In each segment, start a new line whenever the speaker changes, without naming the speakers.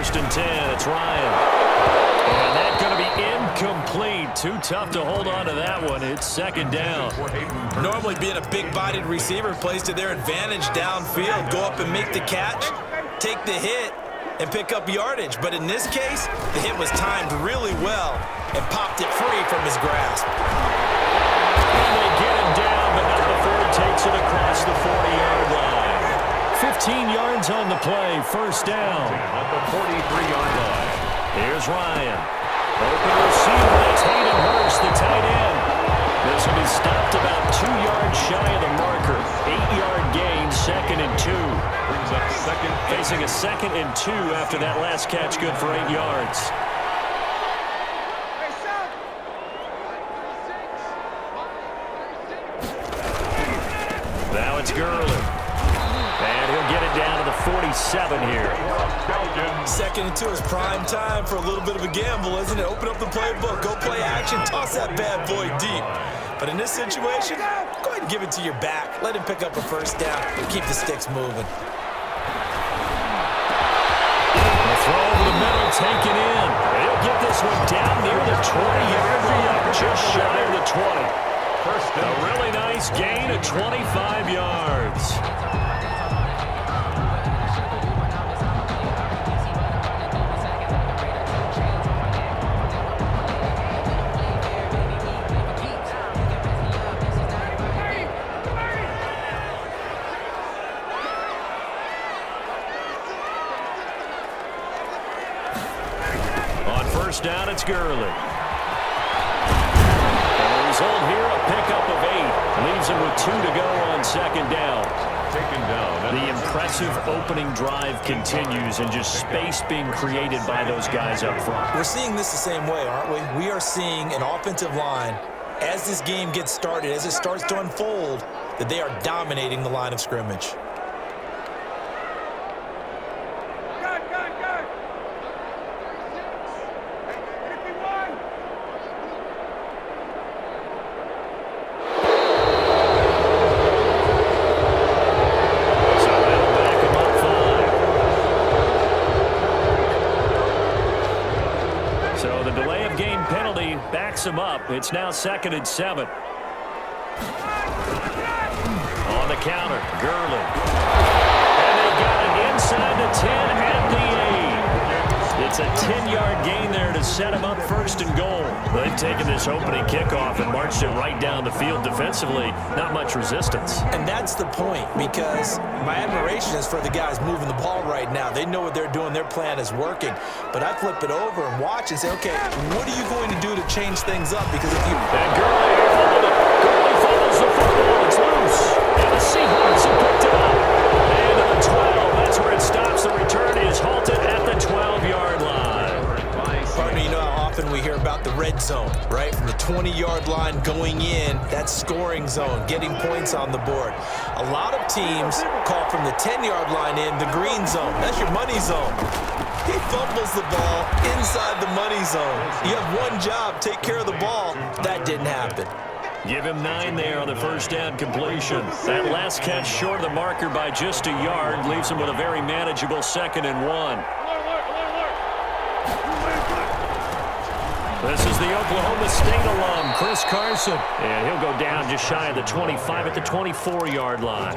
first and 10. It's Ryan. And that's going to be incomplete. Too tough to hold on to that one. It's second down.
Normally being a big-bodied receiver plays to their advantage downfield. Go up and make the catch, take the hit, and pick up yardage. But in this case, the hit was timed really well and popped it free from his grasp.
And they get him down, but not before he takes it across the 40-yard line. 15 yards on the play, first down.
At the 43-yard line.
Here's Ryan. Open receiver, it's Hayden Hurst, the tight end. This will be stopped about 2 yards shy of the marker. 8-yard gain, second and 2.
Brings up second.
Facing a second and 2 after that last catch, good for 8 yards. Now it's Gurley. And he'll get it down to the 47 here.
Second and 2 is prime time for a little bit of a gamble, isn't it? Open up the playbook, go play action, toss that bad boy deep. But in this situation, go ahead and give it to your back. Let him pick up a first down. Keep the sticks moving.
The throw over the middle, taken in. He'll get this one down near the 20-yard line, just shy of the 20.
First
A really nice gain of 25 yards. On first down, it's Gurley. The result here, a pickup of 8. Leaves him with 2 to go on second down.
taken down.
The impressive opening drive continues and just space being created by those guys up front.
We're seeing this the same way, aren't we? We are seeing an offensive line, as this game gets started, as it starts to unfold, that they are dominating the line of scrimmage.
Him up. It's now 2nd and 7. On the counter, Gurley. And they got it inside the 10 at the 8. It's a 10-yard gain there to set him up first and goal. They've taken this opening kickoff and marched it right down the field defensively. Not much resistance.
And that's the point, because my admiration is for the guys moving the ball right now. They know what they're doing. Their plan is working. But I flip it over and watch and say, okay, what are you going to do to change things up? Because if you...
And Gurley follows the football. It's loose. And the Seahawks have picked it up. And to the 12. That's where it stops. The return is halted at the 12-yard line.
Partner, you know how often we hear about the red zone, right? From the 20-yard line going in, that scoring zone, getting points on the board. A lot of teams call from the 10-yard line in the green zone. That's your money zone. He fumbles the ball inside the money zone. You have one job, take care of the ball. That didn't happen.
Give him 9 there on the first down completion. That last catch short of the marker by just a yard leaves him with a very manageable 2nd and 1. This is the Oklahoma State alum, Chris Carson. And he'll go down just shy of the 25 at the 24-yard line.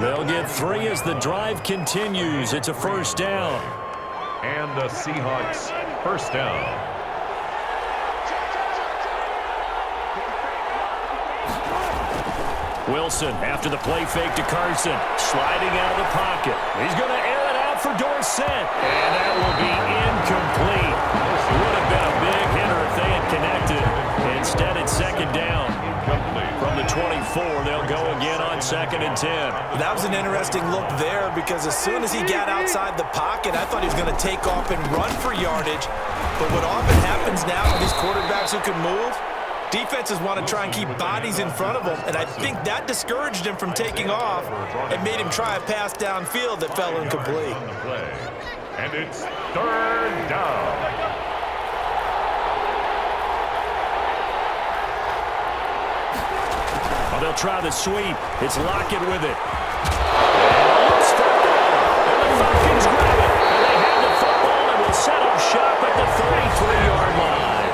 They'll get 3 as the drive continues. It's a first down.
And the Seahawks first down.
Wilson after the play fake to Carson. Sliding out of the pocket. He's going to air it out for Dorsett. And that will be incomplete. Would have been a big hitter if they had connected. Instead, it's 2nd down. From the 24, they'll go again on 2nd and 10.
That was an interesting look there, because as soon as he got outside the pocket, I thought he was going to take off and run for yardage. But what often happens now with these quarterbacks who can move, defenses want to try and keep bodies in front of them, and I think that discouraged him from taking off and made him try a pass downfield that fell incomplete.
And it's 3rd down.
They'll try the sweep. It's Lockett with it. And the Falcons grab it. And they have the football, and up at the 33-yard line.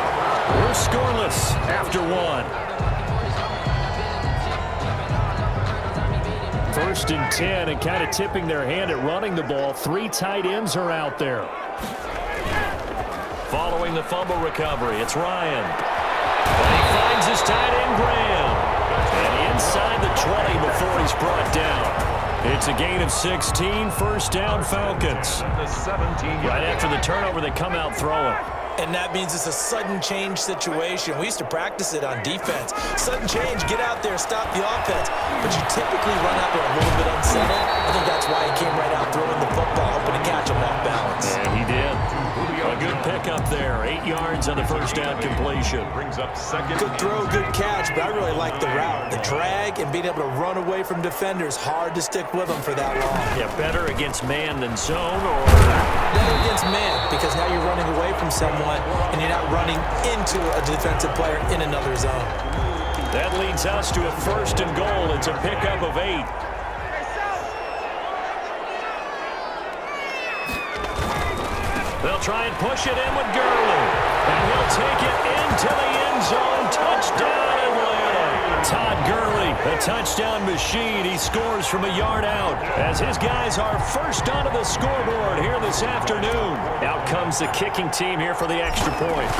We're scoreless after one. 1st and 10, and kind of tipping their hand at running the ball. 3 tight ends are out there. Following the fumble recovery, it's Ryan. And he finds his tight end, Graham. And inside the 20 before he's brought down. It's a gain of 16, 1st down Falcons. Right after the turnover, they come out throwing.
And that means it's a sudden change situation. We used to practice it on defense. Sudden change, get out there, stop the offense. But you typically run out there a little bit unsettled. I think that's why he came right out throwing the football, hoping to catch him off balance.
And he did. A good pickup there. 8 yards on the 1st down completion.
Brings up 2nd.
Good throw, good catch, but I really like the route. The drag and being able to run away from defenders. Hard to stick with them for that long.
Yeah, better against man than zone, or
better against man, because now you're running away from someone and you're not running into a defensive player in another zone.
That leads us to a 1st and goal. It's a pickup of 8. They'll try and push it in with Gurley. And he'll take it into the end zone. Touchdown, Atlanta. Todd Gurley, a touchdown machine. He scores from a yard out as his guys are first onto the scoreboard here this afternoon. Out comes the kicking team here for the extra point.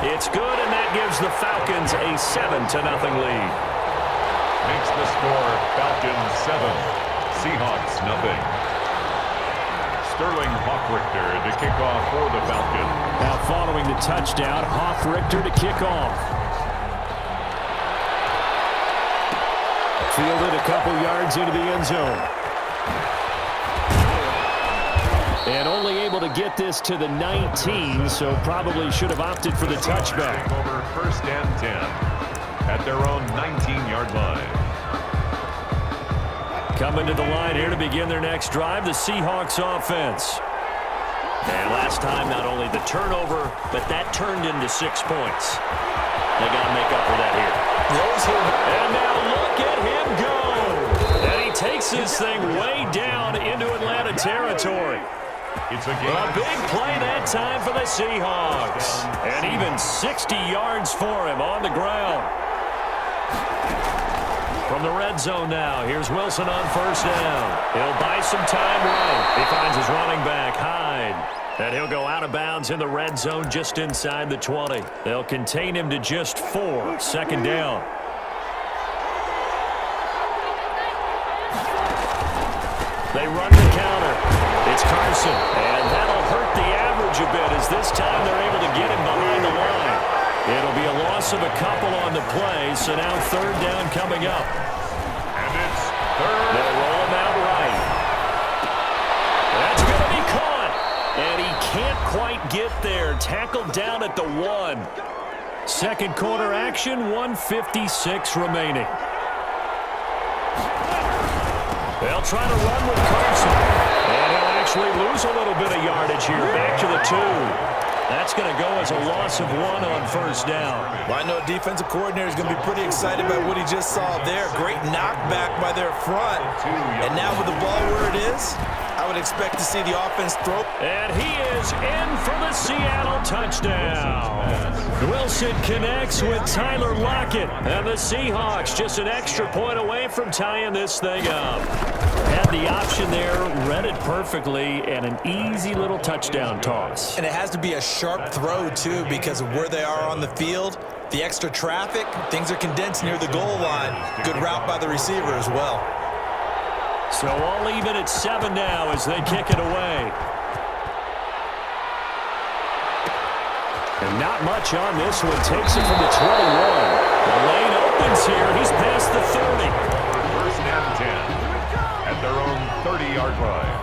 It's good, and that gives the Falcons a 7-0 lead.
Makes the score Falcons 7, Seahawks 0. Sterling Hoffrichter to kick off for the Falcons.
Now following the touchdown, Hoffrichter to kick off. Fielded a couple yards into the end zone. And only able to get this to the 19, so probably should have opted for the touchback.
Over 1st and 10 at their own 19-yard line.
Coming to the line here to begin their next drive, the Seahawks offense. And last time, not only the turnover, but that turned into 6 points. They got to make up for that here. And now look at him go. And he takes this thing way down into Atlanta territory.
It's a
big play that time for the Seahawks. And even 60 yards for him on the ground. From the red zone now, here's Wilson on 1st down. He'll buy some time right. He finds his running back, Hyde. And he'll go out of bounds in the red zone just inside the 20. They'll contain him to just 4, 2nd down. They run the counter. It's Carson. And that'll hurt the average a bit as this time they're able to get him behind the line. It'll be a loss of a couple on the play, so now 3rd down coming up.
And it's 3rd.
They'll roll him out right. That's going to be caught. And he can't quite get there. Tackled down at the 1. 2nd quarter action, 1:56 remaining. They'll try to run with Carson. And he'll actually lose a little bit of yardage here. Back to the 2. That's going to go as a loss of 1 on 1st down.
Well, I know a defensive coordinator is going to be pretty excited about what he just saw there. Great knockback by their front. And now with the ball where it is, I would expect to see the offense throw.
And he is in for the Seattle touchdown. Wilson connects with Tyler Lockett. And the Seahawks just an extra point away from tying this thing up. Had the option there, read it perfectly, and an easy little touchdown toss.
And it has to be a sharp throw, too, because of where they are on the field. The extra traffic, things are condensed near the goal line. Good route by the receiver as well.
So all even at 7 now as they kick it away. And not much on this one. Takes it from the 21. The lane opens here. He's past the 30.
1st and 10 at their own 30-yard line.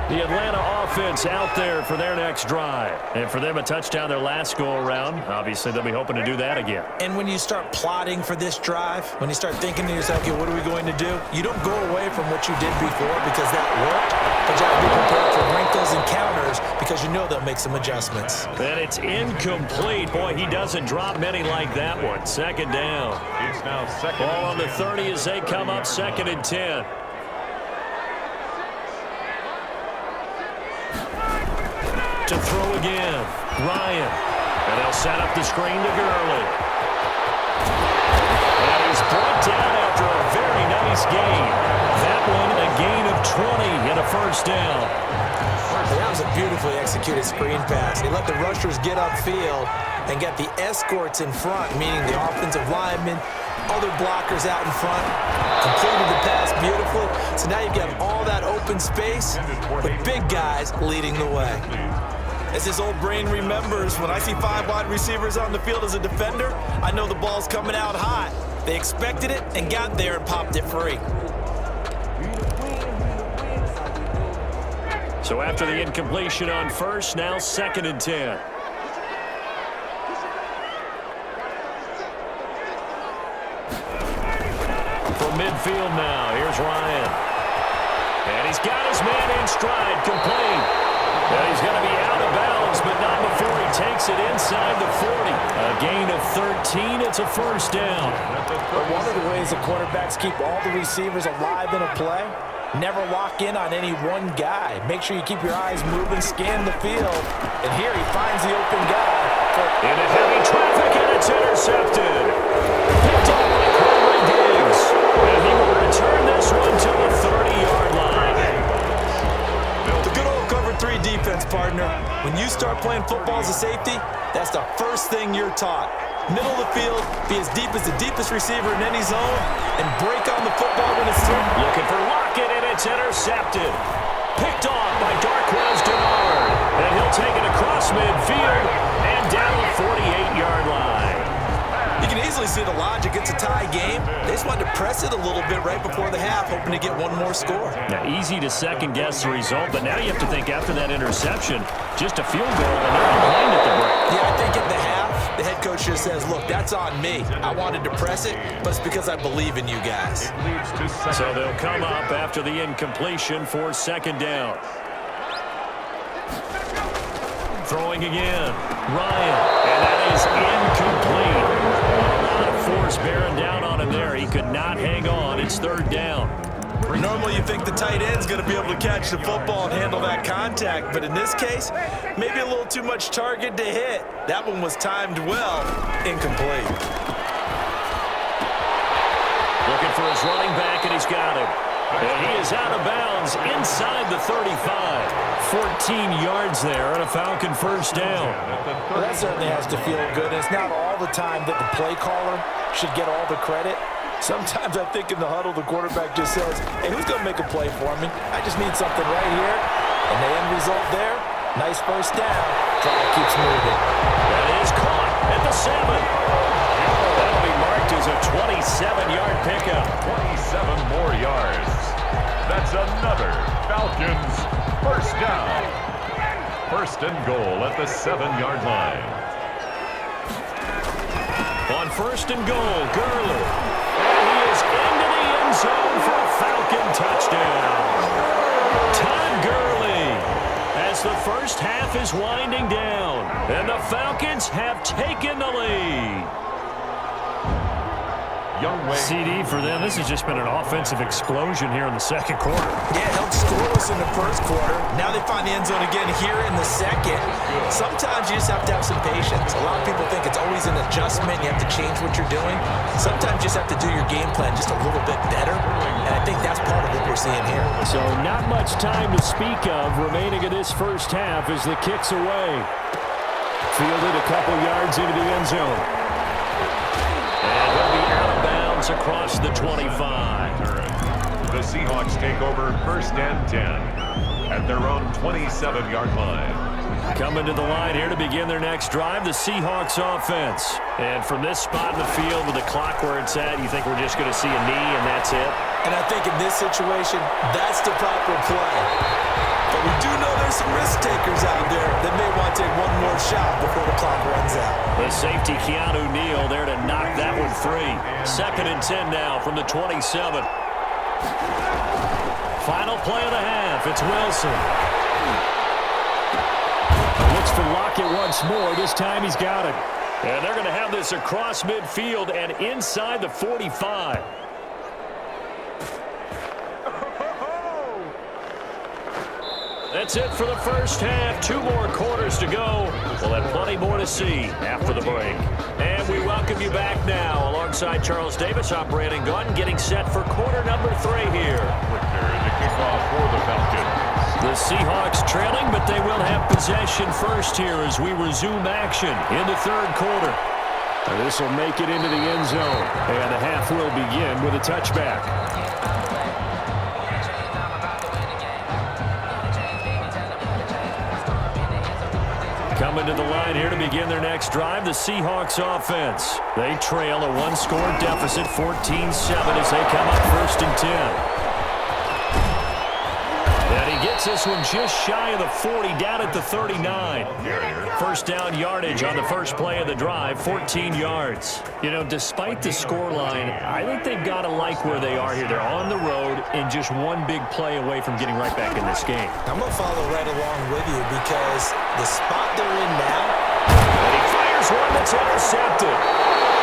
The Atlanta offense out there for their next drive. And for them, a touchdown their last go-around. Obviously, they'll be hoping to do that again.
And when you start plotting for this drive, when you start thinking to yourself, okay, what are we going to do? You don't go away from what you did before because that worked. But you have to be prepared for wrinkles and counters because you know they'll make some adjustments.
And it's incomplete. Boy, he doesn't drop many like that one. 2nd down.
It's now 2nd.
Ball on the 30 as they come up 2nd and 10. throw again. Ryan. And they'll set up the screen to Gurley. And he's brought down after a very nice gain. That one a gain of 20 and a first down.
That was a beautifully executed screen pass. He let the rushers get upfield and get the escorts in front, meaning the offensive linemen, other blockers out in front, completed the pass beautifully. So now you have all that open space with big guys leading the way. As his old brain remembers, when I see 5 wide receivers on the field as a defender, I know the ball's coming out hot. They expected it and got there and popped it free.
So after the incompletion on first, now 2nd and 10. From midfield now, here's Ryan. And he's got his man in stride, complete. And he's going to be out of bounds, but not before he takes it inside the 40. A gain of 13, it's a first down.
But one of the ways the quarterbacks keep all the receivers alive in a play, never lock in on any one guy. Make sure you keep your eyes moving, scan the field. And here he finds the open guy.
Into heavy traffic, and it's intercepted. Picked up by Corey Diggs. And he will return this one to the 30-yard line.
The good old cover 3 defense, partner. When you start playing football as a safety, that's the first thing you're taught. Middle of the field, be as deep as the deepest receiver in any zone, and break on the football when it's thrown.
Looking for Lockett, and it's intercepted. Picked off by Darquez Dennard. And he'll take it across midfield and down the 48-yard line.
You can easily see the logic. It's a tie game. They just wanted to press it a little bit right before the half, hoping to get one more score.
Now, easy to second-guess the result, but now you have to think after that interception, just a field goal, and they're behind at the break.
Yeah, I think at the half, the head coach just says, look, that's on me. I wanted to press it, but it's because I believe in you guys.
So they'll come up after the incompletion for 2nd down. Throwing again. Ryan. And that is incomplete. A lot of force bearing down on him there. He could not hang on. It's 3rd down.
Normally you think the tight end's going to be able to catch the football and handle that contact, but in this case, maybe a little too much target to hit. That one was timed well. Incomplete.
Looking for his running back, and he's got him. And he is out of bounds inside the 35. 14 yards there on a Falcon first down.
Well, that certainly has to feel good. It's not all the time that the play caller should get all the credit. Sometimes I think in the huddle, the quarterback just says, hey, who's going to make a play for me? I just need something right here. And the end result there, nice first down. Drive keeps moving.
That is caught at the 7. That'll be marked as a 27-yard pickup.
27 more yards. That's another Falcons first down. 1st and goal at the 7-yard line.
On 1st and goal, Gurley. And he is into the end zone for a Falcon touchdown. Todd Gurley, as the first half is winding down, and the Falcons have taken the lead. CD for them. This has just been an offensive explosion here in the 2nd quarter.
Yeah, held scoreless in the 1st quarter. Now they find the end zone again here in the 2nd. Sometimes you just have to have some patience. A lot of people think it's always an adjustment. You have to change what you're doing. Sometimes you just have to do your game plan just a little bit better. And I think that's part of what we're seeing here.
So not much time to speak of remaining in this first half as the kick's away. Fielded a couple yards into the end zone. And he'll be out of bounds across the 25.
The Seahawks take over 1st and 10 at their own 27-yard line.
Coming to the line here to begin their next drive, the Seahawks offense. And from this spot in the field with the clock where it's at, you think we're just going to see a knee and that's it?
And I think in this situation, that's the proper play. But we do know there's some risk takers out there that may want to take one more shot before the clock runs out.
The safety, Keanu Neal, there to knock that one free. 2nd and 10 now from the 27. Final play of the half. It's Wilson. Looks for Lockett once more. This time he's got it. And they're going to have this across midfield and inside the 45. that's it for the first half. 2 more quarters to go. We'll have plenty more to see after the break. And we welcome you back now alongside Charles Davis, operating gun, getting set for quarter number 3 here.
The kickoff for the Falcons.
The Seahawks trailing, but they will have possession first here as we resume action in the third quarter. This will make it into the end zone, and the half will begin with a touchback. Coming to the line here to begin their next drive, the Seahawks offense. They trail a 1-score deficit, 14-7 as they come up 1st and 10. And he gets this one just shy of the 40, down at the 39. First down yardage on the first play of the drive, 14 yards. You know, despite the scoreline, I think they've got to like where they are here. They're on the road and just one big play away from getting right back in this game.
I'm going to follow right along with you because the spot they're in now.
And he fires one that's intercepted.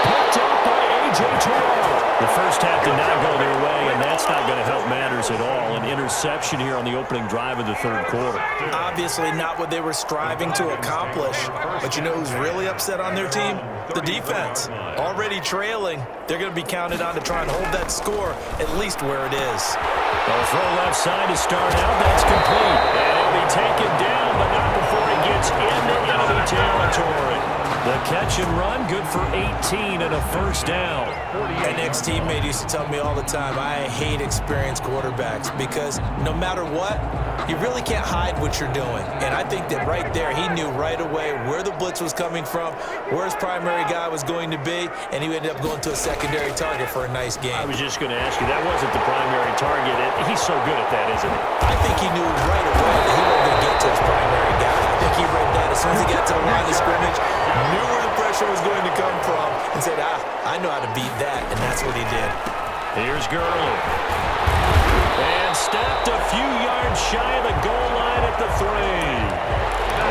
Picked up by A.J. Terrell. The first half did not go their way, and that's not going to help matters at all. An interception here on the opening drive of the third quarter.
Obviously not what they were striving to accomplish. But you know who's really upset on their team? The defense. Already trailing. They're going to be counted on to try and hold that score at least where it is.
They'll throw left side to start out. That's complete. And it'll be taken down, but not before he gets into enemy territory. The catch and run, good for 18 and a first down.
An ex-teammate used to tell me all the time, I hate experienced quarterbacks because no matter what, you really can't hide what you're doing. And I think that right there, he knew right away where the blitz was coming from, where his primary guy was going to be, and he ended up going to a secondary target for a nice game.
I was just going to ask you, that wasn't the primary target. He's so good at that, isn't he?
I think he knew right away that he wasn't going to get to his primary guy. I think he read that as soon as he got to the line of scrimmage, knew where the pressure was going to come from, and said, I know how to beat that, and that's what he did.
Here's Gurley. And stepped a few yards shy of the goal line at the 3.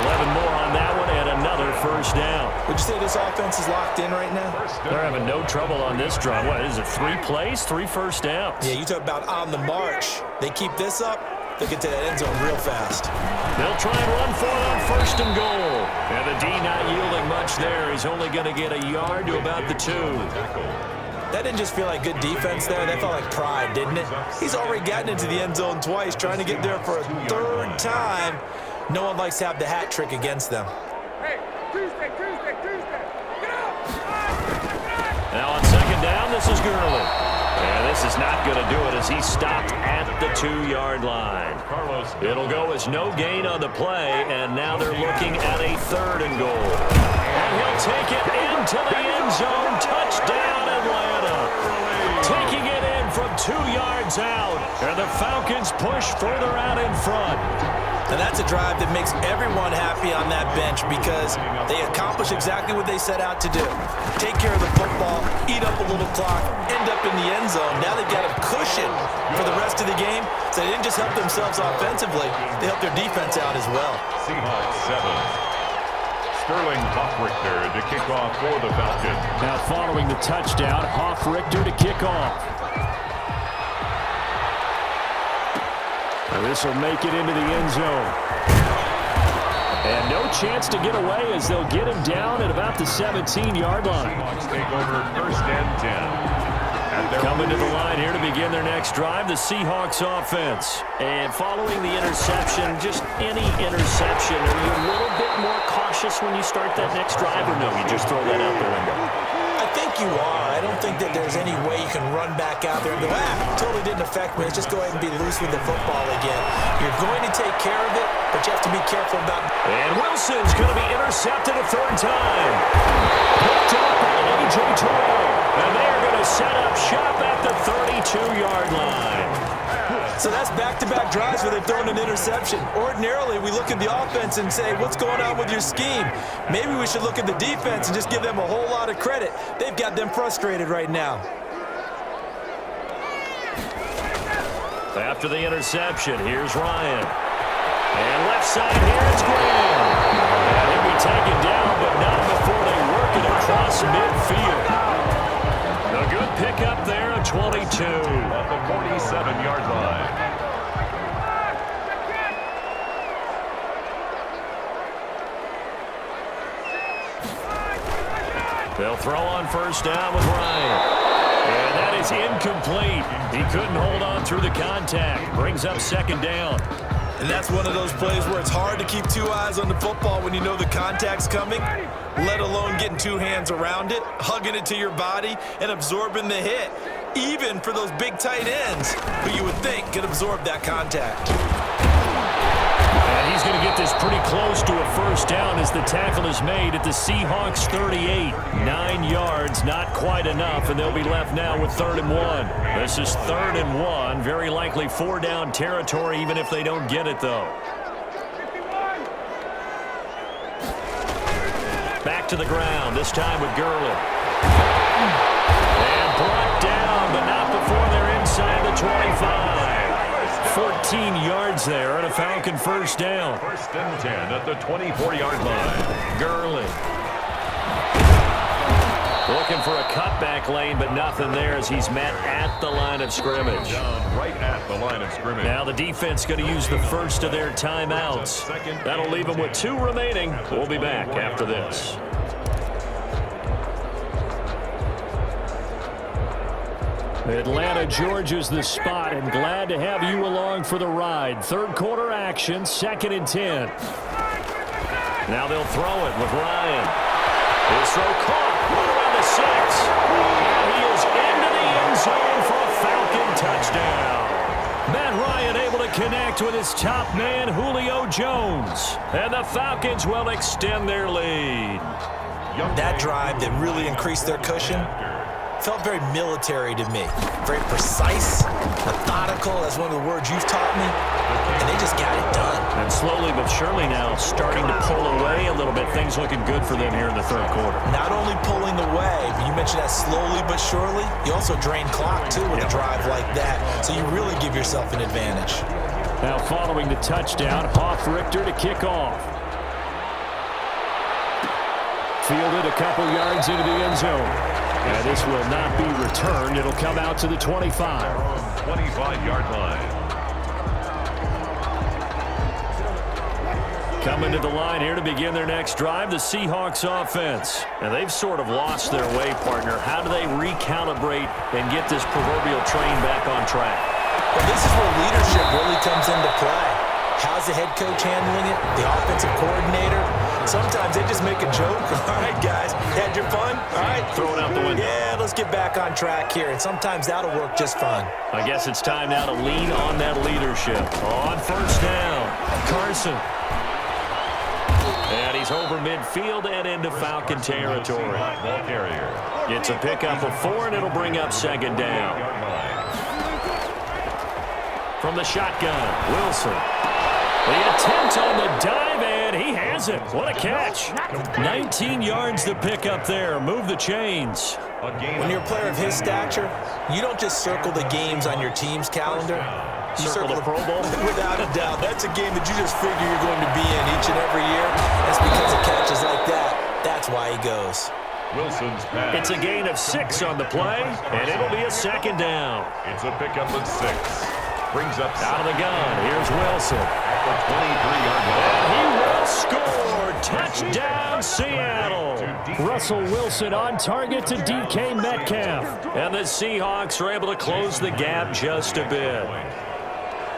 11 more on that one, and another first down.
Would you say this offense is locked in right now?
They're having no trouble on this drive. What is it, 3 plays, 3 first downs?
Yeah, you talk about on the march. They keep this up, they'll get to that end zone real fast.
They'll try and run for it on 1st and goal. And the D not yielding much there. He's only going to get a yard to about the 2.
That didn't just feel like good defense there. That felt like pride, didn't it? He's already gotten into the end zone twice, trying to get there for a 3rd time. No one likes to have the hat trick against them.
Hey, Tuesday. Get up!
Now on 2nd down, this is Gurley. And this is not going to do it as he stopped at the 2-yard line. It'll go as no gain on the play, and now they're looking at a 3rd and goal. And he'll take it into the end zone. Touchdown, Atlanta. Taking it in from 2 yards out. And the Falcons push further out in front.
And that's a drive that makes everyone happy on that bench because they accomplish exactly what they set out to do. Take care of the football, eat up a little clock, end up in the end zone. Now they've got a cushion for the rest of the game. So they didn't just help themselves offensively, they helped their defense out as well.
Seahawks 7. Sterling Hoffrichter to kick off for the Falcons.
Now following the touchdown, Hoffrichter to kick off. And this will make it into the end zone. And no chance to get away as they'll get him down at about the 17-yard line.
Seahawks take over 1st and 10.
Coming to the line here to begin their next drive, the Seahawks offense. And following the interception, just any interception, are you a little bit more cautious when you start that next drive, or no, you just throw that out the window?
I think you are. I don't think that there's any way you can run back out there and go, totally didn't affect me. Let's just go ahead and be loose with the football again. You're going to take care of it, but you have to be careful about it.
And Wilson's going to be intercepted a 3rd time. Picked up by A.J. Terrell. And they're going to set up shop at the 32-yard line.
So that's back-to-back drives where they've thrown an interception. Ordinarily, we look at the offense and say, what's going on with your scheme? Maybe we should look at the defense and just give them a whole lot of credit. They've got them frustrated right now.
After the interception, here's Ryan. And left side here, it's Graham. And he'll be taken down, but not before they work it across midfield. A good pickup there at 22.
At the 47-yard line.
They'll throw on first down with Ryan. And that is incomplete. He couldn't hold on through the contact. Brings up second down.
And that's one of those plays where it's hard to keep two eyes on the football when you know the contact's coming, let alone getting two hands around it, hugging it to your body, and absorbing the hit, even for those big tight ends who you would think could absorb that contact.
And he's going to get this pretty close to a first down as the tackle is made at the Seahawks 38. 9 yards, not quite enough, and they'll be left now with 3rd and 1. This is 3rd and 1, very likely 4-down territory even if they don't get it, though. Back to the ground, this time with Gurley. And brought down, but not before they're inside the 25. 14 yards there and a Falcon first down.
1st and 10 at the 24-yard line.
Gurley. Looking for a cutback lane, but nothing there as he's met at the line of scrimmage.
Right at the line of scrimmage.
Now the defense going to use the first of their timeouts. That'll leave them with 2 remaining. We'll be back after this. Atlanta, Georgia's the spot, and glad to have you along for the ride. 3rd quarter action, 2nd and 10. Now they'll throw it with Ryan. His throw caught, right around the 6. And he is into the end zone for a Falcon touchdown. Matt Ryan able to connect with his top man, Julio Jones. And the Falcons will extend their lead.
That drive that really increased their cushion felt very military to me. Very precise, methodical, that's one of the words you've taught me, and they just got it done.
And slowly but surely now starting to pull away a little bit. Things looking good for them here in the 3rd quarter.
Not only pulling away, but you mentioned that slowly but surely, you also drain clock too with a drive like that, so you really give yourself an advantage.
Now following the touchdown, Richter to kick off. Fielded a couple yards into the end zone. And this will not be returned. It'll come out to the 25.
25-yard line.
Coming to the line here to begin their next drive, the Seahawks offense. And they've sort of lost their way, partner. How do they recalibrate and get this proverbial train back on track?
Well, this is where leadership really comes into play. How's the head coach handling it? The offensive coordinator? Sometimes they just make a joke. All right, guys, had your fun? All right.
Throw it out the window.
Yeah, let's get back on track here. And sometimes that'll work just fine.
I guess it's time now to lean on that leadership. On first down, Carson. And he's over midfield and into Falcon territory.
Ball carrier.
Gets a pickup of 4, and it'll bring up 2nd down. From the shotgun, Wilson. The attempt on the dive, and he has it. What a catch. 19 yards to pick up there. Move the chains.
When you're a player of his stature, you don't just circle the games on your team's calendar. You
Circle the Pro Bowl?
Without a doubt. That's a game that you just figure you're going to be in each and every year. That's because of catches like that. That's why he goes.
Wilson's pass.
It's a gain of 6 on the play, and it'll be a 2nd down.
It's a pickup of 6. Brings up
Out of the gun. Here's Wilson.
at the 23-yard line.
He will score. Touchdown, Seattle. Russell Wilson on target to DK Metcalf. And the Seahawks are able to close the gap just a bit.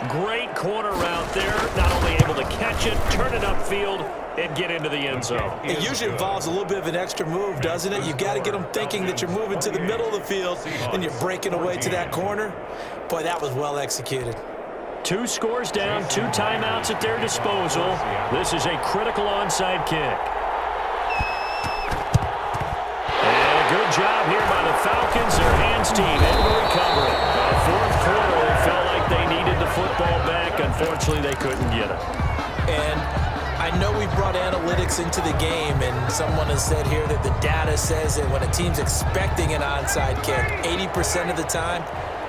Great corner route there. Not only able to catch it, turn it upfield, and get into the end zone.
It usually involves a little bit of an extra move, doesn't it? You've got to get them thinking that you're moving to the middle of the field and you're breaking away to that corner. Boy, that was well executed.
2 scores down, 2 timeouts at their disposal. This is a critical onside kick. And a good job here by the Falcons. Their hands team able to recover it. 4th quarter, they felt like they needed the football back. Unfortunately, they couldn't get it.
And I know we brought analytics into the game, and someone has said here that the data says that when a team's expecting an onside kick, 80% of the time,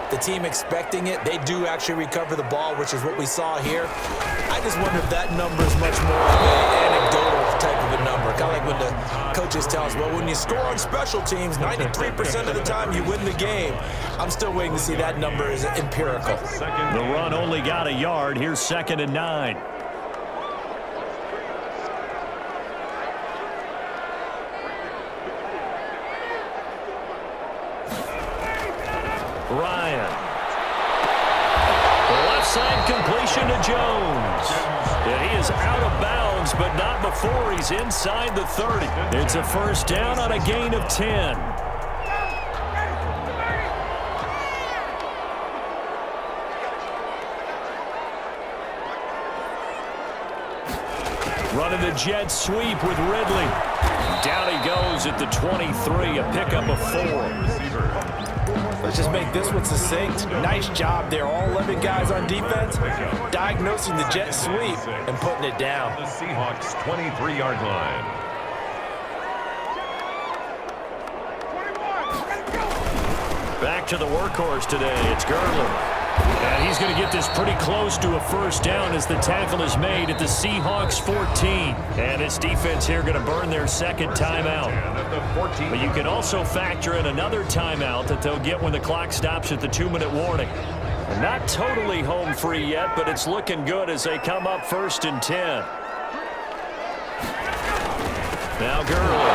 the team expecting it, they do actually recover the ball, which is what we saw here. I just wonder if that number is much more of an anecdotal type of a number. Kind of like when the coaches tell us, well, when you score on special teams, 93% of the time you win the game. I'm still waiting to see that number is empirical.
The run only got a yard. Here's 2nd and 9. Ryan. The left side completion to Jones. And he is out of bounds, but not before he's inside the 30. It's a first down on a gain of 10. Running the jet sweep with Ridley. Down he goes at the 23, a pickup of 4.
Let's just make this one succinct. Nice job there. All 11 guys on defense diagnosing the jet sweep and putting it down.
The Seahawks 23-yard line.
21,
Back to the workhorse today. It's Gurley. And he's going to get this pretty close to a first down as the tackle is made at the Seahawks 14. And this defense here going to burn their second timeout. But you can also factor in another timeout that they'll get when the clock stops at the 2-minute warning. And not totally home free yet, but it's looking good as they come up 1st and 10. Now Gurley.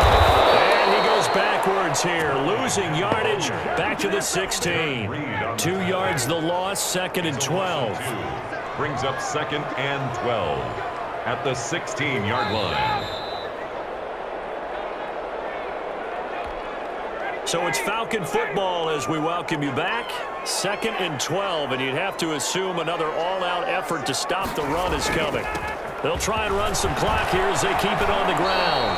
And he goes backwards here, losing yardage back to the 16. 2 yards the loss, 2nd and 12.
Brings up 2nd and 12 at the 16-yard line.
So it's Falcon football as we welcome you back. 2nd and 12, and you'd have to assume another all-out effort to stop the run is coming. They'll try and run some clock here as they keep it on the ground.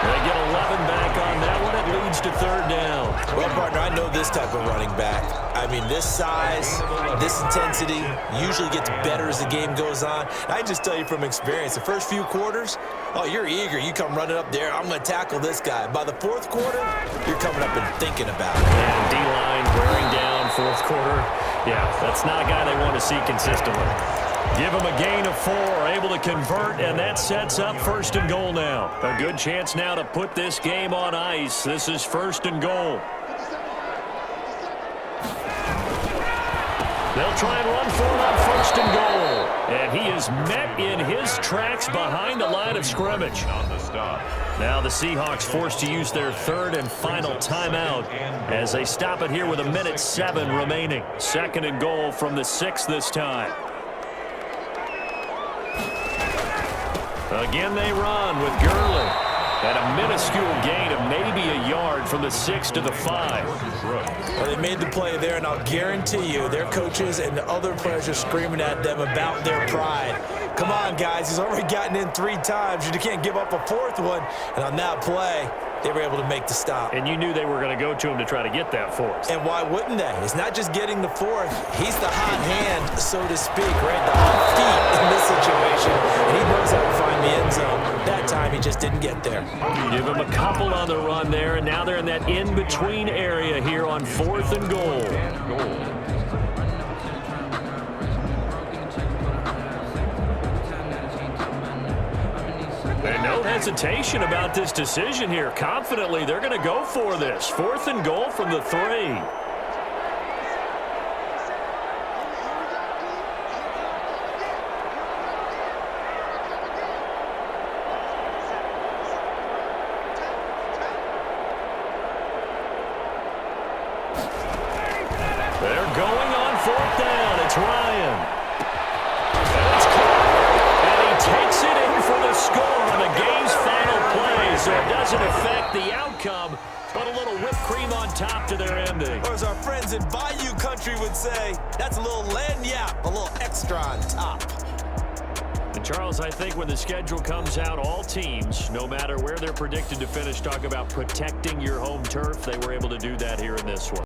They get 11 back on that one. It leads to 3rd down.
Well, partner, I know this type of running back. I mean, this size, this intensity usually gets better as the game goes on. I just tell you from experience, the first few quarters, oh, you're eager. You come running up there, I'm going to tackle this guy. By the 4th quarter, you're coming up and thinking about it.
And D-line wearing down 4th quarter. Yeah, that's not a guy they want to see consistently. Give him a gain of 4, able to convert, and that sets up 1st and goal now. A good chance now to put this game on ice. This is 1st and goal. They'll try and run for it on 1st and goal. And he is met in his tracks behind the line of scrimmage.
On the stop.
Now the Seahawks forced to use their 3rd and final timeout as they stop it here with 1:07 remaining. 2nd and goal from the 6 this time. Again they run with Gurley. At a minuscule gain of maybe a yard from the 6 to the 5.
Well, they made the play there, and I'll guarantee you their coaches and the other players are screaming at them about their pride. Come on, guys. He's already gotten in 3 times. You can't give up a 4th one. And on that play, they were able to make the stop.
And you knew they were going to go to him to try to get that 4th.
And why wouldn't they? It's not just getting the 4th. He's the hot hand, so to speak, right? The hot feet in this situation. And he knows how to find the end zone. That time, he just didn't get there.
Give him a couple on the run there, and now they're in that in-between area here on 4th and goal. And no hesitation about this decision here. Confidently, they're going to go for this. 4th and goal from the 3. They're going on 4th down. It's Ryan. And it's caught. And he takes it in for the score on the game's final play. So it doesn't affect the outcome, but a little whipped cream on top to their ending.
Or as our friends in Bayou Country would say, that's a little lagniappe, a little extra on top.
And Charles, I think when the schedule comes out, all teams, no matter where they're predicted to finish, talk about protecting your home turf. They were able to do that here in this one.